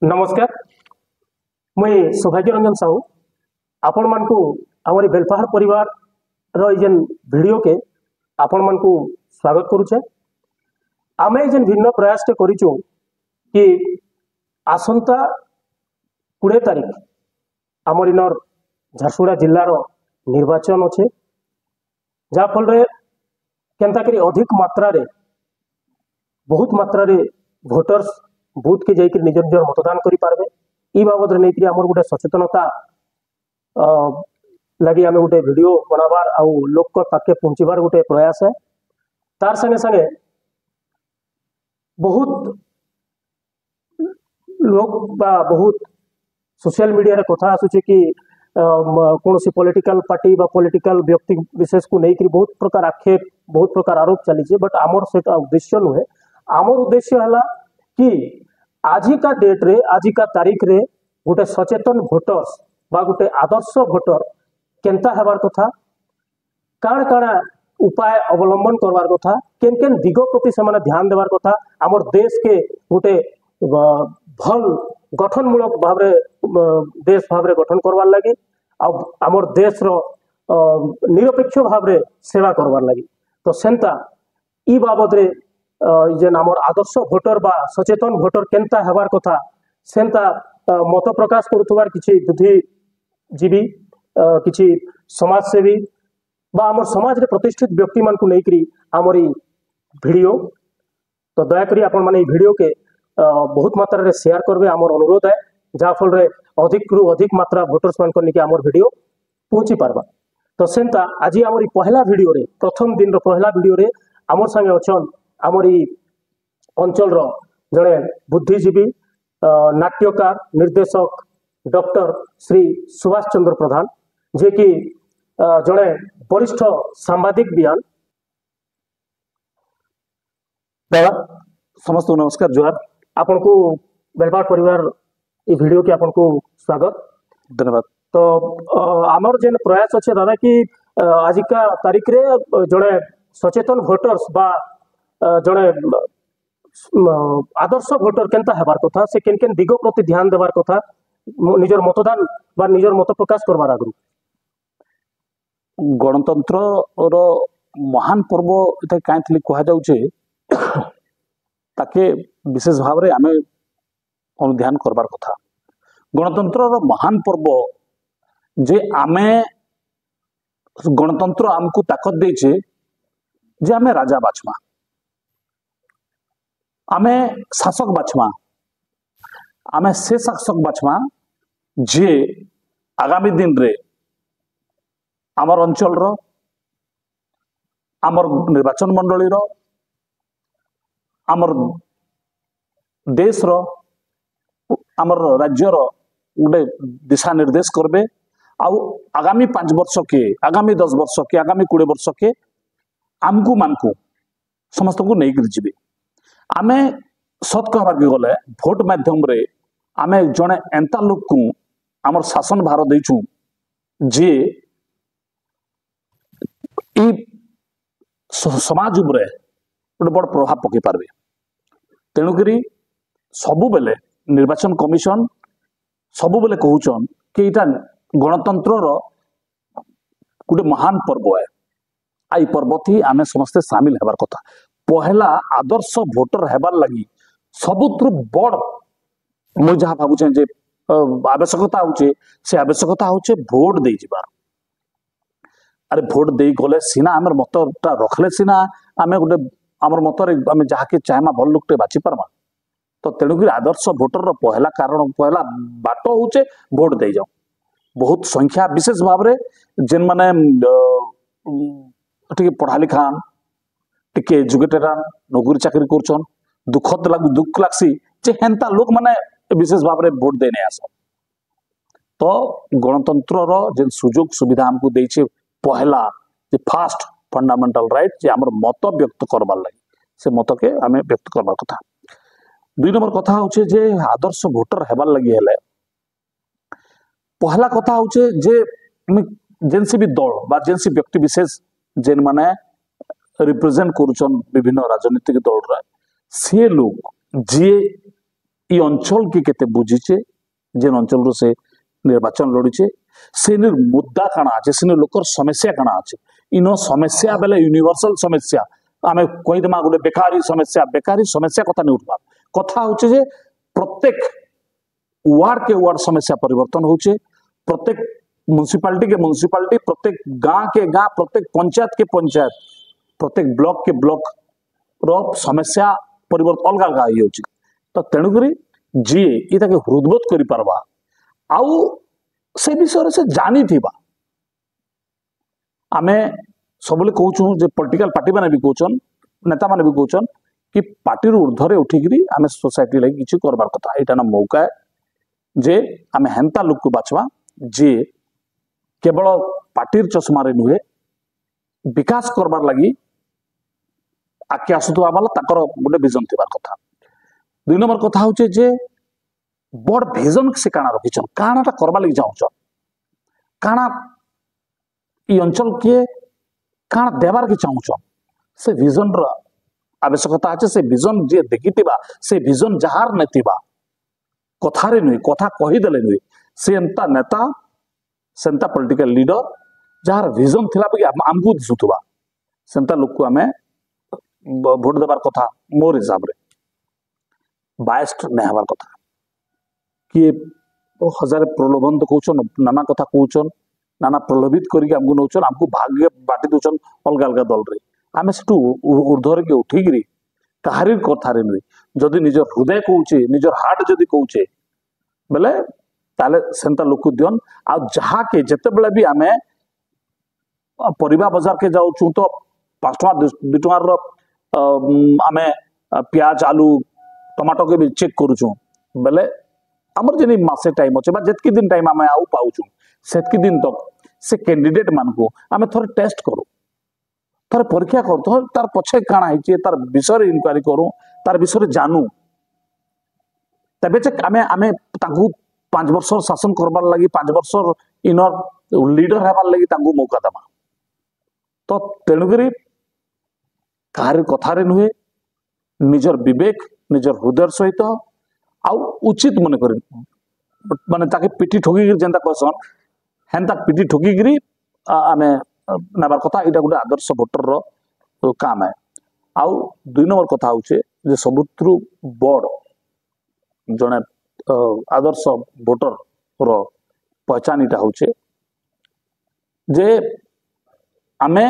नमस्कार मुई सौभाग्य रंजन साहू आपण मानकु आमरी बेलपहाड़ परिवार रो जेन वीडियो के आपण मानकु स्वागत करूछे। आमे जेन भिन्न प्रयास टे करिछु कि आसंता 20 तारीख आमर इनर झारसुगुड़ा जिल्ला रो निर्वाचन अच्छे जा फल रे केनता करी अधिक मात्रा रे बहुत मात्रा रे वोटर्स बूथ के जाकर निज निज मतदान करि पारबे ई बाबद रे नहीं आमर गोटे सचेतनता लगी आम गोटे वीडियो बनाबार आउ लोक पाके पहुँचबार गोटे प्रयास है। तार संगे संगे बहुत लोग बा बहुत सोशल मीडिया रे कथा आसुचे कि कौन सी पॉलिटिकल पार्टी बा पॉलिटिकल व्यक्ति विशेष को नहीं बहुत प्रकार आक्षेप बहुत प्रकार आरोप चली बट आमर से उद्देश्य नुहे। आमर उद्देश्य है कि आजिका डेट रे आजिका तारीख रे गोटे सचेतन भोटर्स बा गोटे आदर्श भोटर केनता हेबार कथा काण काण उपाय अवलंबन करवार कथा केन केन दिग प्रति से ध्यान देवार कथा आमर देश के गोटे भल गठनमूलक भाव रे देश भाव रे गठन करवार लगी आमर देश रो निरपेक्ष भाव रे सेवा करवार लगी तो सेंता ई बाबद रे जेन आमर आदर्श भोटर बा सचेतन भोटर केनता हेबार कथा सेंता मत प्रकाश करुथबार किछि बुद्धिजीवी किछि समाजसेवी बा आमर समाज रे प्रतिष्ठित व्यक्ति मान को नहीं करी आमर ई वीडियो तो दया करी आपण माने ई वीडियो के बहुत मात्रा रे शेयर करबे आमर अनुरोध है जा फल रे अधिक रु अधिक मात्रा वोटर्स मान को आमर वीडियो पहुंची पारबा। तो सेंता आज आमर ई पहला वीडियो रे प्रथम दिन रो पहला वीडियो रे आमर संगे अछन आमर ई अंचल रो जड़े बुद्धिजीवी नाट्यकार निर्देशक डॉक्टर श्री सुभाष चंद्र प्रधान जे कि जड़े वरिष्ठ सांबादिक बियान समस्त नमस्कार जोहार आपन को बेलपाड़ परिवार ई वीडियो के आपन को स्वागत धन्यवाद। तो आमर जेन प्रयास अच्छे दादा कि आजिका तारीख रे जड़े सचेतन भोटर्स बा जड़े आदर्श भोटर केनता हेबार कथा से केन केन दिग प्रति ध्यान देवार कथा निजर मतदान बा निजर मत प्रकाश करवार आगु गणतंत्र और महान पर्व इता काइथली कहा जाउचे ताके विशेष भाव रे आमे अनुध्यान करबार कथा। गणतंत्र और महान पर्व जे आमे गणतंत्र आमको ताकत देचे जे आमे राजा बाछमा आमे शासक बाछमा आमे से शासक बाछमा जे आगामी दिन रे आमर अंचल रो आमर निर्वाचन मंडली रो आमर देश रो आमर राज्य रो गोटे दिशा निर्देश करबे आउ आगामी 5 वर्ष के आगामी 10 वर्ष के आगामी 20 वर्ष के आमको मानकू समस्त को नहीं कर जीवे आमे सत कहबार के गले भोट माध्यम रे आमे जने एंता लोक को आमर शासन भार देचु जे ई समाज उपरे गोटे बड़ प्रभाव पकई पारबे तेणुकरी सबु बेले निर्वाचन कमिशन सबु बेले कहउचन कि इटा गणतंत्र रो गोटे महान पर्व है आई पर्व थी आमे समस्ते शामिल हेबार कथा पहला आदर्श भोटर हेबार लगी सबुत्रु बड़ मु जहाँ भावुचे जे आवश्यकता होचे से आवश्यकता होचे भोट दे जिबार अरे भोट दे गले सीना आमर मतटा रखले सीना आमे गोटे आमर मतरे आमे जहाँ के चाहेमा भल लोकटे बाची पारमा तो तेणुक आदर्श भोटर रो पहला कारण पहला बाट होचे भोट दे जाओ बहुत संख्या विशेष भाव रे जेन माने टिके पढ़ा लिखान टिके एजुकेटेड नौकरी चाकरी करछन दुख लागसी जे हेंता लोक माने विशेष भाव रे भोट देने आस तो गणतंत्र रो जेन सुजोग सुविधा हमको देछे पहला जे फास्ट फंडामेंटल राइट जे हमर मत व्यक्त करबार लागि से मत के हमें व्यक्त करबार कथा। 2 नंबर कथा होचे जे आदर्श भोटर हेबार लागि हेले पहला कथा होचे जे जेनसी भी दल बा जेनसी व्यक्ति विशेष जेन माने रिप्रेजेंट करुचन विभिन्न राजनीतिक दल रे से लोग जी ଇ ଅଞ୍ଚଳ କି କେତେ ବୁଝିଛେ ଯେନ୍ ଅଞ୍ଚଳରୁ ସେ ନିର୍ବାଚନ ଲଢୁଛେ ସେନ ମୁଦ୍ଦା କାଣା ଅଛି ସେନ ଲୋକର ସମସ୍ୟା କାଣା ଅଛି ଇନ ସମସ୍ୟା ବେଲେ ୟୁନିଭର୍ସାଲ ସମସ୍ୟା ଆମେ କହିଦେମା ଗୋଟେ ବେକାରୀ ସମସ୍ୟା କଥା नहीं उठवा କଥା ହଉଛି ଯେ ପ୍ରତ୍ୟେକ वार्ड के वार्ड समस्या परिवर्तन होचे प्रत्येक म्युनिसिपालिटी प्रत्येक गांव के गांव प्रत्येक पंचायत के पंचायत प्रत्येक ब्लॉक के ब्लॉक रो समस्या परिवर्तन अलग अलग हो जाଉଛି तो तेणुकरी जी इटा के हृदबोध करि परबा आउ से विषय से जानी थिबा आमे सबले कहूछु जे पॉलिटिकल पार्टी माने भी कहउछन नेता माने भी कहउछन कि पार्टी रो ऊर्ध्वरे उठिकरी आमे सोसाइटी लागि किछि करबार कथा एटा ना मौका है जे आमे हेंता लोक को बाछवा जे केवल पार्टीर चश्मा रे नुहे विकास करबार लागि आके आसुतबा वाला ताकर गोटे विजन थिबार कथा दुई नंबर कथा होचे जे बड़ विजन से काना रखिछन कानाटा करबा लागि जाउछ काना ई अंचल के काना देबार के चाहुछ से विजन रो आवश्यकता আছে से विजन जे देखितिबा से विजन जहार नथिबा कथारे नुई कथा कहीदेले नुई से एंता नेता Santa political leader jar vision थिला कि आमको दिसुथबा सेंता लोक को आमे भोट देबार कथा मोर हिसाब रे बायस्ड नै हबार कथा कि हजार प्रलोभन तो कहउछन नाना कथा कहउछन नाना प्रलोभित करके हमको नउछन हमको भाग्य बाटी दोछन अलग अलग दल रे आमे सेटू ऊर्ध्वर के उठिगिरी काहारी कथारे नुई जदि निजर हृदय कहउचे निजर हार्ट जदि कहउचे बेले ताले सेंता लोक दियन आ जहा के जते बेले भी आमे परिबा बाजार के जाउछु तो 5 टका 2 टका रो आमे प्याज आलू टमाटो के भी चेक करूछु बेले हमर जनी मासे टाइम अछि बा जतकी दिन टाइम आमे आउ पाउछु सेतकी दिन तक से कैंडिडेट मान को आमे थोर टेस्ट करू तार परीक्षा करतो तार पछे काना हिचे तार विषय इंक्वायरी करू तार विषय जानू तबे जे आमे ताकू 5 वर्ष शासन करबार लागि 5 वर्ष इनर लीडर हेबार लागि ताकू मौका दमा तो तेणुकरी कार कथारे नुहे निजर विवेक निजर हृदय सहित आ उचित मन कर माने ताके पिटी ठोकी जेंता कहसन हेंता पिटी ठोकी गिरी आमे नबार कथा इटा गुटे आदर्श भोटर रो काम है आउ 2 नंबर कथा होचे जे सबुत्रु बड़ जने आदर्श भोटर रो पहचान इटा होचे जे आमे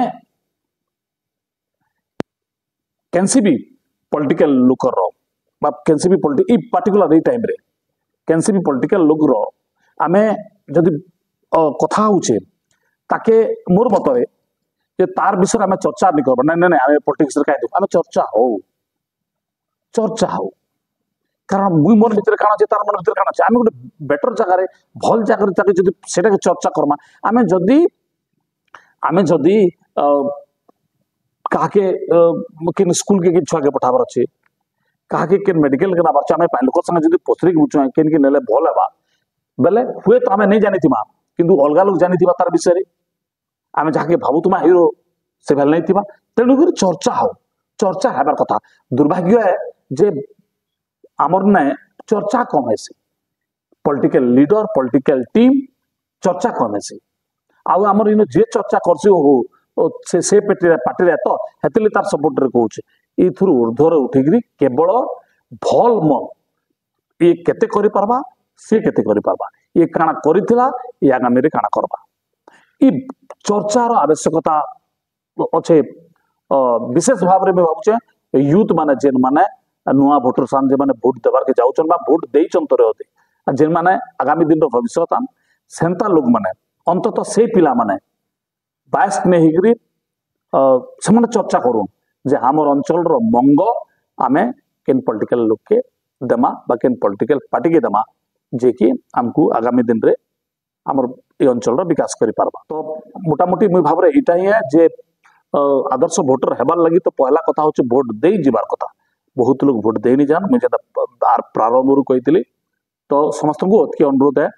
कैंसी भी पॉलिटिकल लोकर रो बा कैंसी भी पॉलिटिकल ई पर्टिकुलर ई टाइम रे कैंसी भी पॉलिटिकल लोक रो आमे जदि कथा होचे ताके मोर मतरे जे तार विषय आमे चर्चा नहीं करबा नै नै आमे पॉलिटिक्स रे काई आमे चर्चा हो कारण मुई मोर भीतर काना जे तार मन भीतर काना आमे गोटे बेटर जगह रे भल जगह रे ताके जदि सेटा के चर्चा करमा आमे जदि काके किन स्कूल के छुआ के पठाबर अछि काके किन मेडिकल के नाबर आमे लोक संग जदि पोसरी के बुझु किन के नेले भल हेबा बेले हुए तो आमे नहीं जानि थिमा किंतु अलगा लोग जानि थिबा तार विषय रे आमे जाके भाबुतुमा हीरो से भेल नहीं थिबा तेणु कर चर्चा हेबार कथा दुर्भाग्य है जे आमर ने चर्चा कम है से पॉलिटिकल लीडर पॉलिटिकल टीम चर्चा कम है से आउ आमर इन जे चर्चा करसी हो से पार्टी रे तो हेतले तार सपोर्ट रे कहउचे ई थ्रू ऊर्ध्वर उठिगिरी केवल भल मन ये केते करि परबा से केते करि परबा ये काना करिथिला ये आगामी रे काना करबा ई चर्चा रो आवश्यकता अच्छे विशेष भाव रे भाबुचे यूथ माने जेन माने नुआ भोटर सान जे माने वोट देबार के जाउचन बा वोट देइचन तरे होते जेन माने आगामी दिन रो भविष्य आन सेंता लोग माने अंततः से पिला माने बायस ने हिगरी से माने चर्चा करू जे हमर अंचल रो मंग आमे केन पॉलिटिकल लोग के दमा बा केन पॉलिटिकल पार्टी के दमा जे कि हमको आगामी दिन रे हमर ए अंचल रो विकास करि पारबा तो मोटा मोटी मुई भाबरे इटा ही है जे आदर्श भोटर हेबार लगी तो पहला कथा होचे वोट देई जिबार कथा बहुत लोग वोट देई नि जान मुझे प्रारंभ रु कहितली तो समस्त को अति अनुरोध है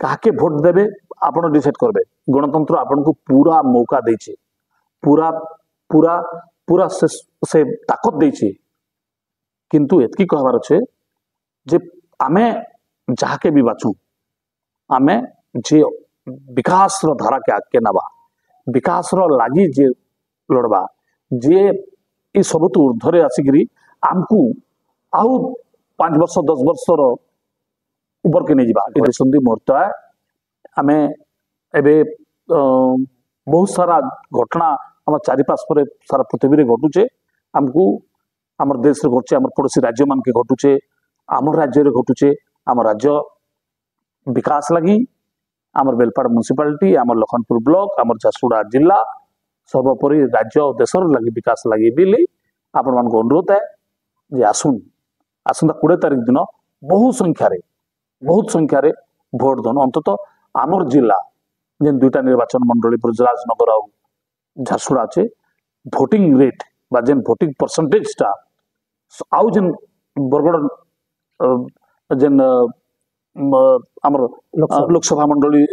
काके वोट देबे आपण डिसाइड करबे गणतंत्र आपन को पूरा मौका देछि पूरा पूरा पूरा से ताकत देछि किंतु एतकी कहबार छे जे आमे जाके भी बाचू आमे जे विकास रो धारा के आगे नबा विकास रो लागी जे लड़बा जे ई सब तो ऊर्ध्वरे आसिकरी आमको आउ 5 वर्ष 10 वर्ष रो ऊपर के नहीं जीवा संधि मुहूर्त है आमे एबे बहुत सारा घटना आम चारिपाश पर सारा पृथ्वी रे घटुचे आमको आमर देश रे घटुचे आमर पड़ोसी राज्य मान के घटुचे आमर राज्य रे घटुचे आमर राज्य विकास लगी आमर बेलपाड़ म्युनिसिपालिटी आमर लखनपुर ब्लॉक आमर झारसुगुड़ा जिला सर्वोपरि राज्य और देश लगी विकास लगी बिली आपण मान अनुरोध है जे आसुन आसंता 20 तारीख दिन बहुत संख्या रे भोट दन अंततः आमर जिला जेन दुईटा निर्वाचन मंडली ब्रजराज नगर और झारसुगुड़ा अच्छे भोटिंग रेट बा जेन भोटिंग परसेंटेज टा आउ जेन बरगड़ जेन आमर लोकसभा मंडली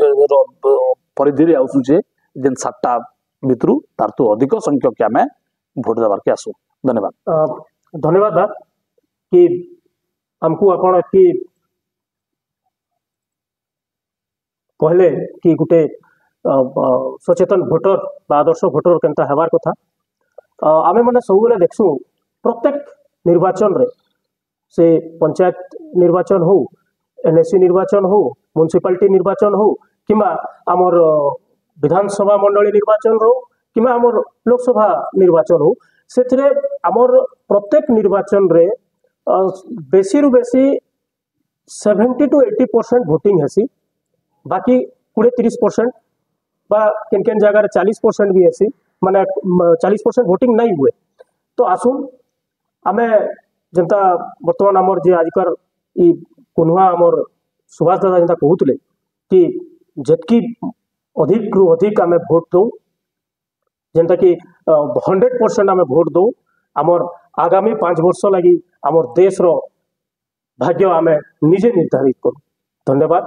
परिधि आसुचे जेन 7टा भितरु तार तो अधिक संख्यक आमे भोट देवार के आसु धन्यवाद धन्यवाद कि हमको आपण की कहले कि गुटे सचेतन भोटर बा आदर्श भोटर केनता हेबार कथा आमे माने सब बेले देखसु प्रत्येक निर्वाचन रे से पंचायत निर्वाचन हो एनएससी निर्वाचन हो म्युनिसिपालिटी निर्वाचन हो किमा आमर विधानसभा मंडली निर्वाचन हो किमा आमर लोकसभा निर्वाचन हो सेथिरे आमर प्रत्येक निर्वाचन रे बेसी रु बेसी 70 to 80% भोटिंग हेसी बाकी 20-30% बा केन केन जगह 40% भी हेसी माने 40% भोटिंग नहीं हुए तो आसुन आमे जनता वर्तमान आमर जे आजकर ई कोनुआ आमर सुभाष दादा जनता कहूतले कि जतकी अधिक रु अधिक आमे भोट दो जनता कि 100% आमे भोट दो आमर आगामी 5 वर्ष लगी आमर देश रो भाग्य आमे निजे निर्धारित करू धन्यवाद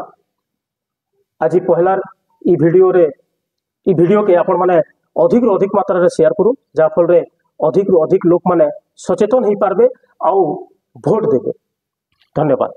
आज पहलार ई वीडियो के आपण माने अधिक रु अधिक मात्रा रे शेयर करू जा फल रे अधिक रु अधिक लोक माने सचेतन ही पारबे आउ भोट देबे धन्यवाद।